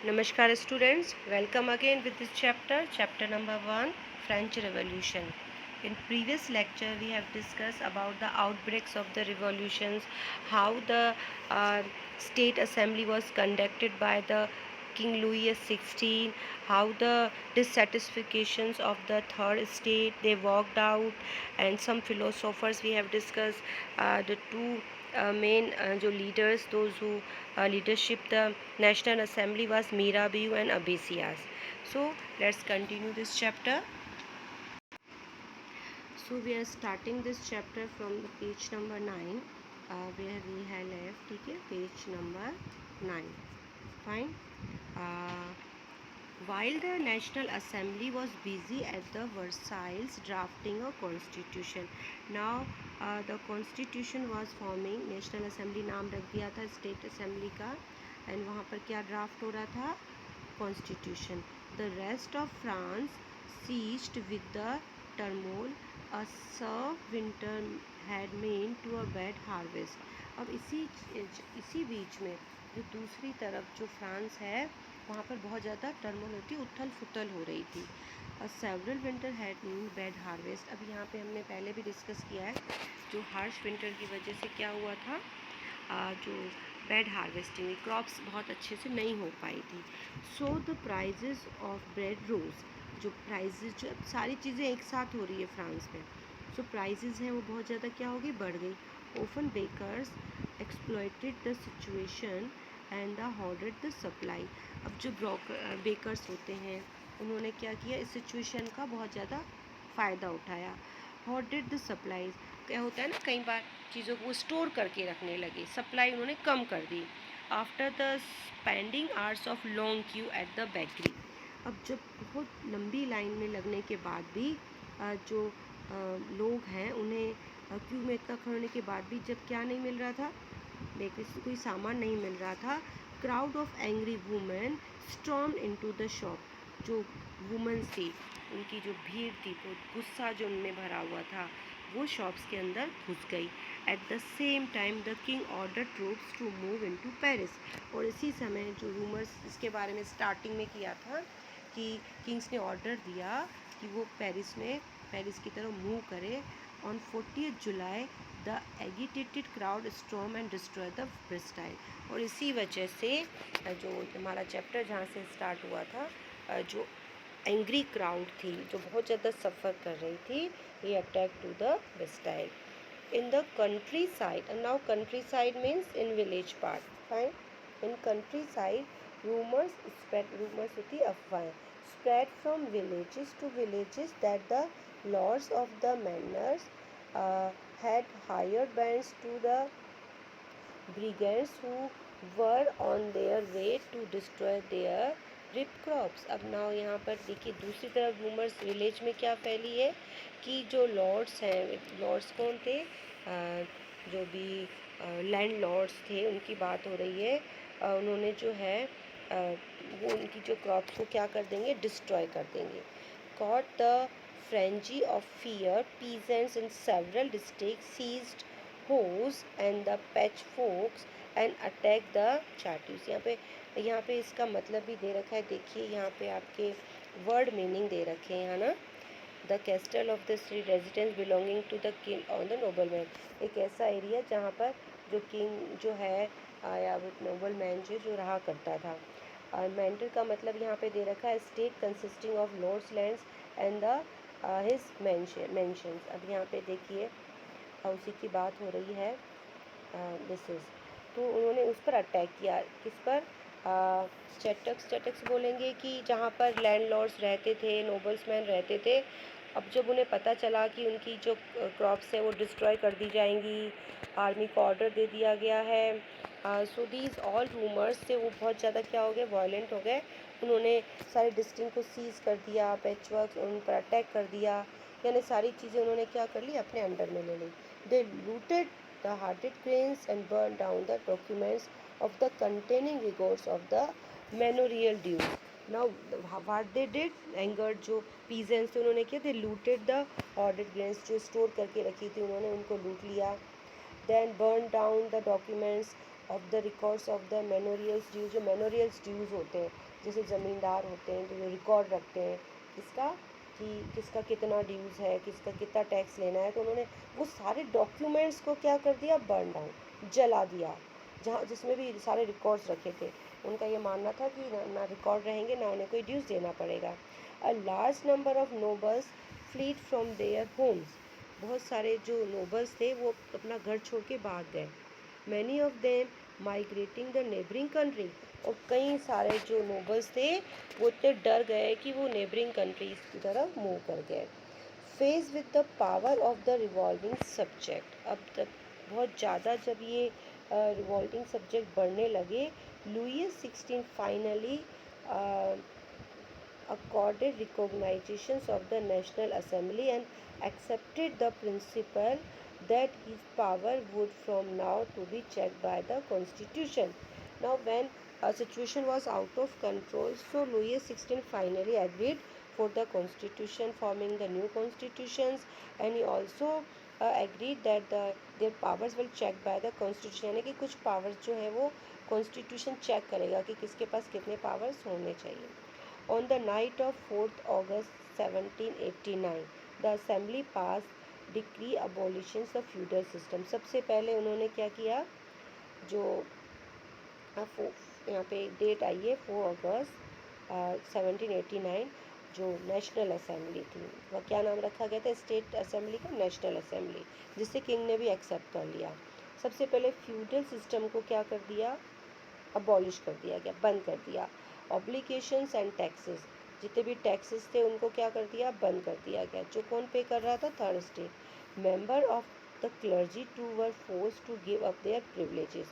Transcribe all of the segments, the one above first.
Namaskar students, welcome again with this chapter number 1, French Revolution. In previous lecture we have discussed about the outbreaks of the revolutions, how the state assembly was conducted by the King Louis XVI, how the dissatisfactions of the third state they walked out, and some philosophers we have discussed, the two main जो leaders, those who leadership the National Assembly was Mirabeau and Abesias. So let's continue this chapter. So we are starting this chapter from the page number 9, where we have left. ठीक है, page number 9. Fine. Uh, while the National Assembly was busy at the Versailles drafting a constitution, now the constitution was forming. National Assembly नाम रख दिया था State Assembly का, and वहाँ पर क्या draft हो रहा था? Constitution. The rest of France seized with the turmoil a serf winter had meant to a bad harvest. अब इसी बीच में जो दूसरी तरफ जो फ्रांस है वहाँ पर बहुत ज़्यादा टर्मोल होती, उथल फुथल हो रही थी. Several winter had mean bad harvest. अब यहाँ पे हमने पहले भी डिस्कस किया है जो हार्श विंटर की वजह से क्या हुआ था, जो बैड हार्वेस्टिंग, क्रॉप्स बहुत अच्छे से नहीं हो पाई थी. So the prices of bread rose. जो प्राइजेस, जो सारी चीज़ें एक साथ हो रही है फ्रांस में, जो प्राइजेस हैं वो बहुत ज़्यादा क्या हो गई, बढ़ गई. Often bakers exploited the situation and the hoarded the supply. अब जो बेकर्स होते हैं उन्होंने क्या किया, इस सिचुएशन का बहुत ज़्यादा फ़ायदा उठाया. होर्डेड द सप्लाईज, क्या होता है ना, कई बार चीज़ों को स्टोर करके रखने लगे, सप्लाई उन्होंने कम कर दी. After the spending hours of long queue at the bakery. अब जब बहुत लंबी लाइन में लगने के बाद भी जो लोग हैं उन्हें क्यू में इतना खड़े होने के बाद भी जब क्या नहीं मिल रहा था, बेकरी से कोई सामान नहीं मिल रहा था, crowd of angry women storm into the shop. जो वुमेन्स थी उनकी जो भीड़ थी, वो गुस्सा जो उनमें भरा हुआ था वो शॉप्स के अंदर घुस गई. At the same time the king order troops to move into Paris. और इसी समय जो रूमर्स इसके बारे में स्टार्टिंग में किया था कि किंग्स ने ऑर्डर दिया कि वो पेरिस की तरफ मूव करे. On 40 July the agitated crowd storm and destroy the Bastille. और इसी वजह से जो हमारा चैप्टर जहाँ से स्टार्ट हुआ था, जो एंग्री क्राउड थी जो बहुत ज़्यादा सफ़र कर रही थी, ये attack to the Bastille. In the countryside, now countryside means in village part. Fine. In countryside rumours spread, rumours होती अफवाहें, spread from villages to villages that the lords of the manors had hired bands to the brigands who were on their way to destroy their ripe crops. अब now यहाँ पर देखिए दूसरी तरफ rumours village में क्या फैली है कि जो लॉर्ड्स हैं, लॉर्ड्स कौन थे, जो भी लैंड लॉर्ड्स थे उनकी बात हो रही है. उन्होंने जो है वो उनकी जो क्रॉप्स को क्या कर देंगे, डिस्ट्रॉय कर देंगे. Caught the frenzy of fear peasants in several district seized hoes and the pitchforks and attack the chateaux. यहाँ पे इसका मतलब भी दे रखा है, देखिए यहाँ पे आपके वर्ड मीनिंग दे रखे हैं, है ना. The castle of the street residence belonging to the king और द नोबल मैन. एक ऐसा एरिया जहाँ पर जो किंग जो है या नोबल मैन जो रहा करता था. मेंटर का मतलब यहाँ पे दे रखा है state consisting of lords lands and the his mansions. अब यहाँ पे देखिए उसी की बात हो रही है. दिस इज़, तो उन्होंने उस पर अटैक किया. किस पर? चैटक्स बोलेंगे कि जहाँ पर लैंडलॉर्ड्स रहते थे, नोबल्स मैन रहते थे. अब जब उन्हें पता चला कि उनकी जो क्रॉप्स हैं वो डिस्ट्रॉय कर दी जाएंगी, आर्मी को ऑर्डर दे दिया गया है. सो दीज ऑल रूमर्स से वो बहुत ज़्यादा क्या हो गए, वायलेंट हो गए. उन्होंने सारे डिस्ट्रिक्ट को सीज कर दिया, पैचवर्क उन पर अटैक कर दिया, यानी सारी चीज़ें उन्होंने क्या कर ली, अपने अंडर में ले ली. दे looted the hearted grains and burned down the documents of the containing records of the manorial dues. Now what they did, angered जो peasants थे उन्होंने किया, they looted the hoarded grains, जो store करके रखी थी उन्होंने उनको लूट लिया. Then burned down the documents, of the records of the memorials dues, जो मेमोरियल्स ड्यूज होते हैं, जैसे ज़मींदार होते हैं तो जो रिकॉर्ड रखते हैं किसका, कि किसका कितना ड्यूज़ है, किसका कितना टैक्स लेना है, तो उन्होंने वो सारे डॉक्यूमेंट्स को क्या कर दिया, बर्न डाउन, जला दिया, जहाँ जिसमें भी सारे रिकॉर्ड्स रखे थे। उनका ये मानना था कि ना रिकॉर्ड रहेंगे ना उन्हें कोई ड्यूज़ देना पड़ेगा। A large number of nobles fled from their homes, बहुत सारे जो नोबल्स थे वो अपना घर छोड़ के भाग गए। Many of them migrating the neighbouring country, और कई सारे जो नोबल्स थे वो इतने डर गए कि वो नेबरिंग कंट्रीज की तरफ मूव कर गए। Face with the power of the revolving subject, अब तक बहुत ज़्यादा जब ये रिवॉल्विंग सब्जेक्ट बढ़ने लगे, Louis 16 finally accorded recognitions of the National Assembly and accepted the principle that his power would from now to be checked by the Constitution. Now, when a situation was out of control, so Louis XVI finally agreed for the Constitution, forming the new constitutions, and he also agreed that their powers will checked by the Constitution, यानी कि कुछ powers जो है वो Constitution check करेगा कि किसके पास कितने powers होने चाहिए। On the night of 4th August 1789, the Assembly passed decree abolitions of feudal system. सबसे पहले उन्होंने क्या किया, जो यहाँ पे डेट आई है 4 अगस्त 1789, जो नेशनल असेंबली थी, वह क्या नाम रखा गया था, स्टेट असेंबली का नेशनल असेंबली, जिसे किंग ने भी एक्सेप्ट कर लिया। सबसे पहले फ्यूडल सिस्टम को क्या कर दिया, अबॉलिश कर दिया गया, बंद कर दिया। ऑब्लिगेशंस एंड टैक्सेस, जितने भी टैक्सेस थे उनको क्या कर दिया, बंद कर दिया गया। जो कौन पे कर रहा था, third state. Member of the clergy to were force to give up their privileges,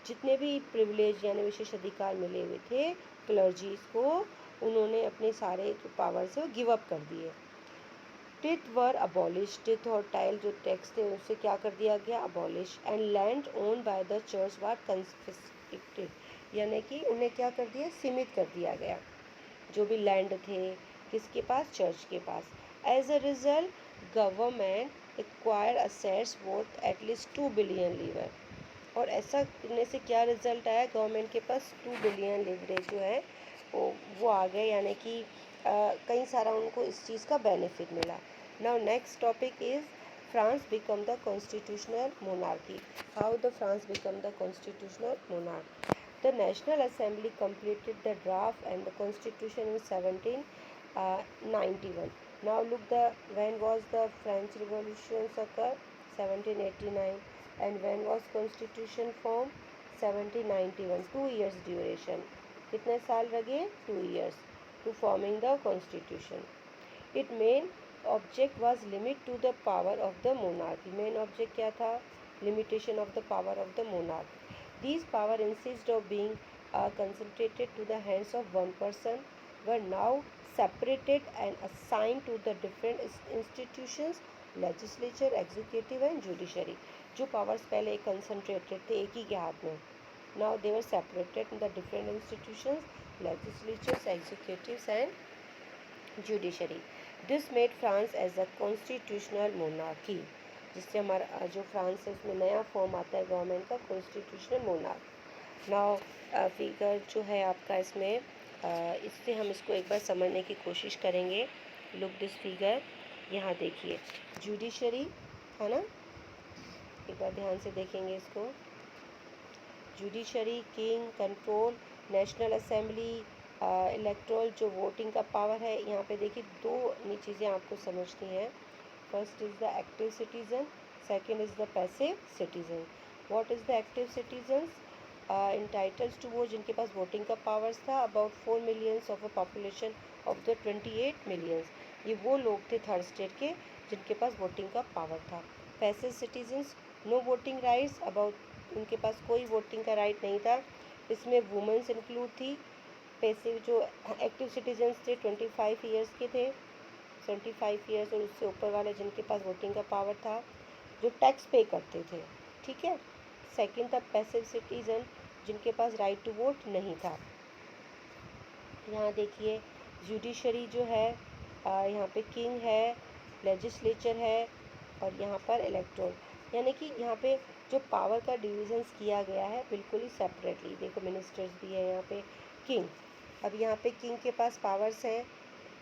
जितने भी प्रिविलेज यानी विशेष अधिकार मिले हुए थे क्लर्जीज को, उन्होंने अपने सारे पावर से गिव अप कर दिए। टिथ वर अबॉलिश, टिथ और टाइल जो टैक्स थे उससे क्या कर दिया गया, abolish. And land own by the church were confiscated, यानी कि उन्हें क्या कर दिया, सीमित कर दिया गया, जो भी लैंड थे किसके पास, चर्च के पास। As a result government acquire assets worth at least 2 billion livres, और ऐसा करने से क्या रिजल्ट आया, गवर्नमेंट के पास 2 बिलियन लीवरेज जो है वो आ गए, यानी कि कई सारा उनको इस चीज़ का बेनिफिट मिला। Now next topic is France become the constitutional monarchy. How the France become the constitutional monarch. The National Assembly completed the draft and the Constitution in 1791. Now look when was the French Revolution occur, 1789, and when was Constitution formed, 1791. 2 years duration. कितने साल लगे, 2 years to forming the Constitution. Its main object was limit to the power of the monarch. Main object क्या था, limitation of the power of the monarch. These power instead of being concentrated to the hands of one person were now separated and assigned to the different institutions, legislature, executive and judiciary. जो powers पहले concentrated थे एक ही के हाथ में, now they were separated in the different institutions, legislatures, executives and judiciary. This made France as a constitutional monarchy, जिससे हमारा जो फ्रांस है उसमें नया फॉर्म आता है गवर्नमेंट का, कॉन्स्टिट्यूशनल मोनार्क। नाउ फिगर जो है आपका इसमें इससे हम इसको एक बार समझने की कोशिश करेंगे। लुक दिस फिगर, यहाँ देखिए जुडिशरी है ना, एक बार ध्यान से देखेंगे इसको। Judiciary, king, control, national assembly, electoral जो वोटिंग का पावर है। यहाँ पे देखिए दो चीज़ें आपको समझनी है। First is the active citizen, second is the passive citizen. What is the active citizens? Entitled to vote, जिनके पास वोटिंग का पावर्स था, about 4 millions of a population of the 28 millions. ये वो लोग थे थर्ड स्टेट के जिनके पास वोटिंग का पावर था। Passive citizens, no voting rights, about उनके पास कोई वोटिंग का राइट नहीं था। इसमें वुमेन्स इंक्लूड थी। पैसिव जो एक्टिव सिटीजन्स थे 25 ईयर्स के थे, 75 ईयर्स और उससे ऊपर वाले जिनके पास वोटिंग का पावर था, जो टैक्स पे करते थे, ठीक है। सेकंड था पैसिव सिटीजन, जिनके पास राइट टू वोट नहीं था। यहाँ देखिए जुडिशरी जो है, यहाँ पे किंग है, लेजिस्लेचर है और यहाँ पर इलेक्टोरल, यानी कि यहाँ पे जो पावर का डिविजन्स किया गया है बिल्कुल ही सेपरेटली। देखो मिनिस्टर्स भी है यहाँ पे, किंग। अब यहाँ पे किंग के पास पावर्स हैं,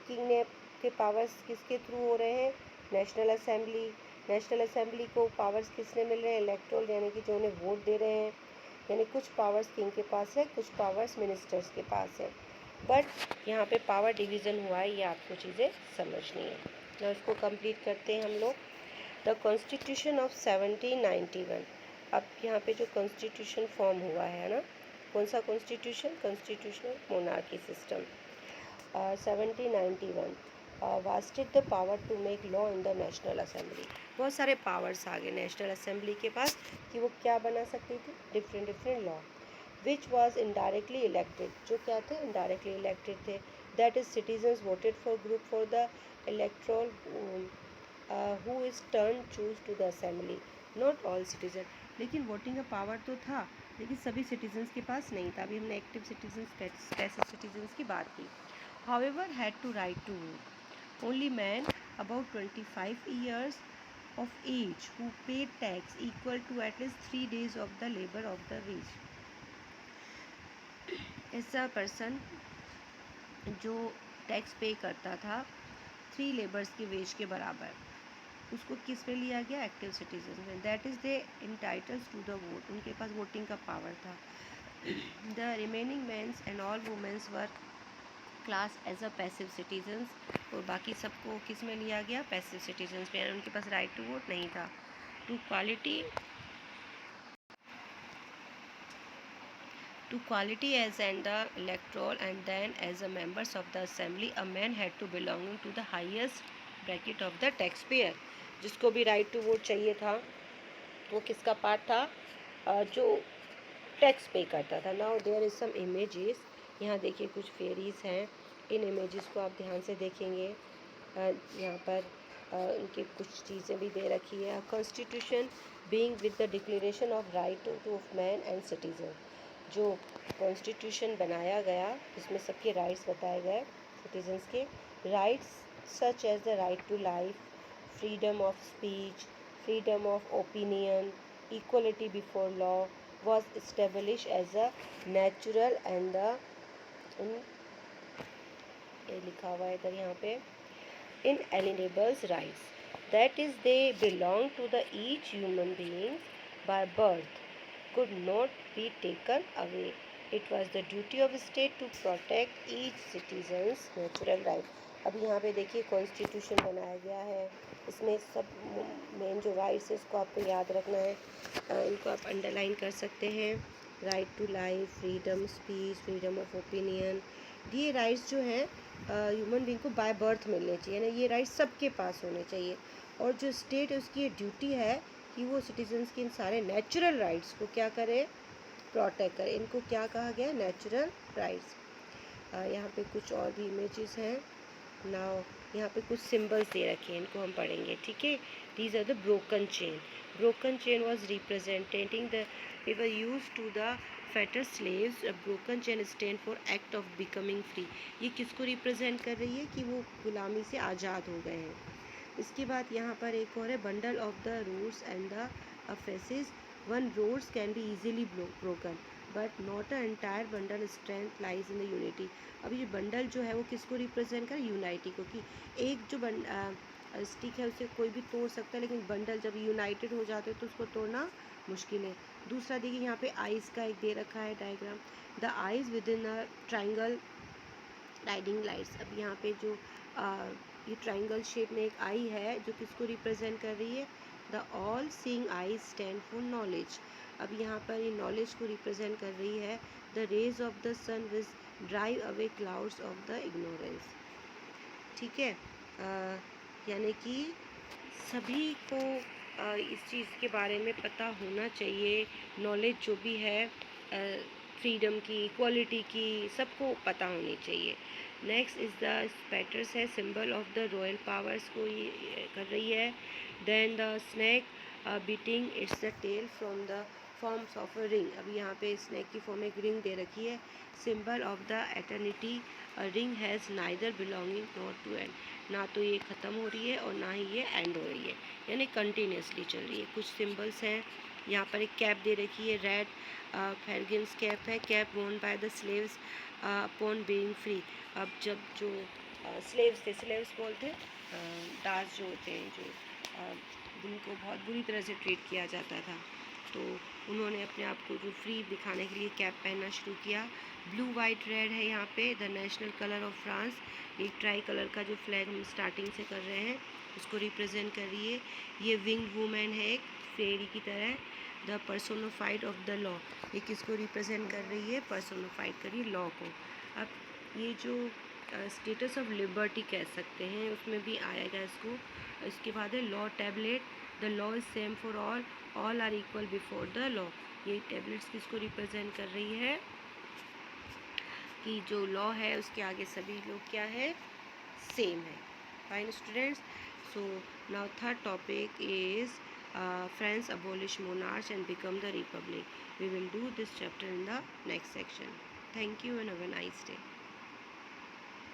किंग ने के पावर्स किसके थ्रू हो रहे हैं, नेशनल असेंबली। नेशनल असेंबली को पावर्स किसने मिल रहे हैं, इलेक्टोरल, यानी कि जो उन्हें वोट दे रहे हैं। यानी कुछ पावर्स किंग के पास है, कुछ पावर्स मिनिस्टर्स के पास है। बट यहाँ पे पावर डिवीज़न हुआ है, ये आपको चीज़ें समझनी है। तो इसको कंप्लीट करते हैं हम लोग। The constitution of 1791। अब यहाँ पे जो कॉन्स्टिट्यूशन फॉर्म हुआ है ना, कौन सा constitution, constitutional monarchy system. 1791 wasted the power to make law in the national assembly. बहुत सारे पावर्स आ गए नेशनल असेंबली के पास कि वो क्या बना सकती थी, different different law. Which was indirectly elected, जो क्या थे, इनडायरेक्टली इलेक्टेड थे। That is citizens voted for group for the electoral who is turn choose to the assembly, not all citizen. लेकिन वोटिंग का पावर तो था, लेकिन सभी सिटीजन्स के पास नहीं था। अभी हमने एक्टिव सिटीजन्स, पैसिव सिटीजन्स की बात की। However, had to right to vote. Only men about 25 years of age who paid tax equal to at least 3 days of the labor of the wage. ऐसा person जो tax pay करता था 3 labours की veg के बराबर, उसको किस में लिया गया, एक्टिव सिटीजन में। That is they entitles to the vote, उनके पास वोटिंग का पावर था। The remaining mens and all womens were class as a passive citizens, और बाकी सबको किस में लिया गया, पैसिव सिटीजन्स में, उनके पास राइट टू वोट नहीं था। To quality as and the electoral and then as a members of the assembly a man had to belonging to the highest bracket of the tax payer. जिसको भी right to vote चाहिए था वो किसका part था, जो tax pay करता था। Now there is some images, यहाँ देखिए कुछ फेरीज हैं, इन इमेजेस को आप ध्यान से देखेंगे। यहाँ पर उनकी कुछ चीज़ें भी दे रखी है। Constitution being with the declaration of right to of man and citizen, जो कॉन्स्टिट्यूशन बनाया गया जिसमें सबके राइट्स बताए गए, सिटीजन्स के rights such as the right to life, freedom of speech, freedom of opinion, equality before law was established as a natural and the ये लिखा हुआ है इधर यहाँ पे, inalienable rights, that is they belong to the each human being by birth, could not be taken away. It was the duty of state to protect each citizen's natural right. अब यहाँ पे देखिए कॉन्स्टिट्यूशन बनाया गया है, इसमें सब main जो राइट्स है इसको आपको याद रखना है, इनको आप अंडरलाइन कर सकते हैं। Right to life, freedom speech, freedom of opinion, ये राइट्स जो हैं ह्यूमन बींग को बाय बर्थ मिलने चाहिए ना, ये राइट्स सबके पास होने चाहिए। और जो स्टेट है उसकी ये ड्यूटी है कि वो सिटीजन्स के इन सारे नेचुरल राइट्स को क्या करे, प्रोटेक्ट करे। इनको क्या कहा गया, नेचुरल राइट्स। यहाँ पे कुछ और भी इमेजेस हैं। नाउ यहाँ पे कुछ सिंबल्स दे रखे हैं, इनको हम पढ़ेंगे, ठीक है। These are the broken chain. Broken chain was representing the were use to the fetter slaves. Broken chain stand for act of becoming free. ये किसको रिप्रेजेंट कर रही है कि वो गुलामी से आज़ाद हो गए हैं। इसके बाद यहाँ पर एक और है, bundle of the roots and the fasces. One rods can be easily broken but not a entire bundle, strength lies in the unity. अब ये बंडल जो है वो किसको रिप्रेजेंट कर, यूनाइटी को, कि एक जो स्टिक है उसे कोई भी तोड़ सकता है, लेकिन बंडल जब यूनाइटेड हो जाते हैं तो उसको तोड़ना मुश्किल है। दूसरा देखिए यहाँ पे आइज़ का एक दे रखा है diagram, the eyes with in a triangle riding lights. अब यहाँ पे जो ये ट्राइंगल शेप में एक आई है जो किसको रिप्रेजेंट कर रही है, the all seeing eyes stand for knowledge. अब यहाँ पर ये नॉलेज को रिप्रेजेंट कर रही है। The rays of the sun which drive away clouds of the ignorance, ठीक है। यानी कि सभी को इस चीज़ के बारे में पता होना चाहिए, नॉलेज जो भी है फ्रीडम की, इक्वालिटी की, सबको पता होनी चाहिए। नेक्स्ट इज़ द स्पेटर्स है, symbol of the royal powers को ये कर रही है। Then the snake biting its the tail from the forms of a ring. अभी यहाँ पे स्नैक की फॉर्म एक रिंग दे रखी है, symbol of the eternity. A ring has neither belonging not to end, ना तो ये ख़त्म हो रही है और ना ही ये एंड हो रही है, यानी कंटिन्यूसली चल रही है। कुछ सिंबल्स हैं यहाँ पर एक कैप दे रखी है, रेड फेरगिन्स कैप है, कैप वोन by the slaves upon being free. अब जब जो स्लेव्स थे, स्लेव्स बोलते दास जो होते हैं, जो जिनको बहुत बुरी तरह से ट्रीट किया जाता था, तो उन्होंने अपने आप को जो फ्री दिखाने के लिए कैप पहनना शुरू किया। ब्लू वाइट रेड है यहाँ पे the national colour of France. एक ट्राई कलर का जो फ्लैग हम स्टार्टिंग से कर रहे हैं उसको रिप्रेजेंट कर रही है। ये विंग वूमेन है एक फेरी की तरह, the personified of the law. ये किसको रिप्रेजेंट कर रही है? पर्सोनिफाइड कर रही है लॉ को। अब ये जो स्टेटस ऑफ लिबर्टी कह सकते हैं उसमें भी आएगा इसको। इसके बाद है law tablet, the law is same for all are equal before the law. ये टैबलेट्स किसको रिप्रेजेंट कर रही है कि जो लॉ है उसके आगे सभी लोग क्या है? सेम है। Fine students, so now third topic is France abolish monarchs and become the republic. We will do this chapter in the next section. Thank you and have a nice day.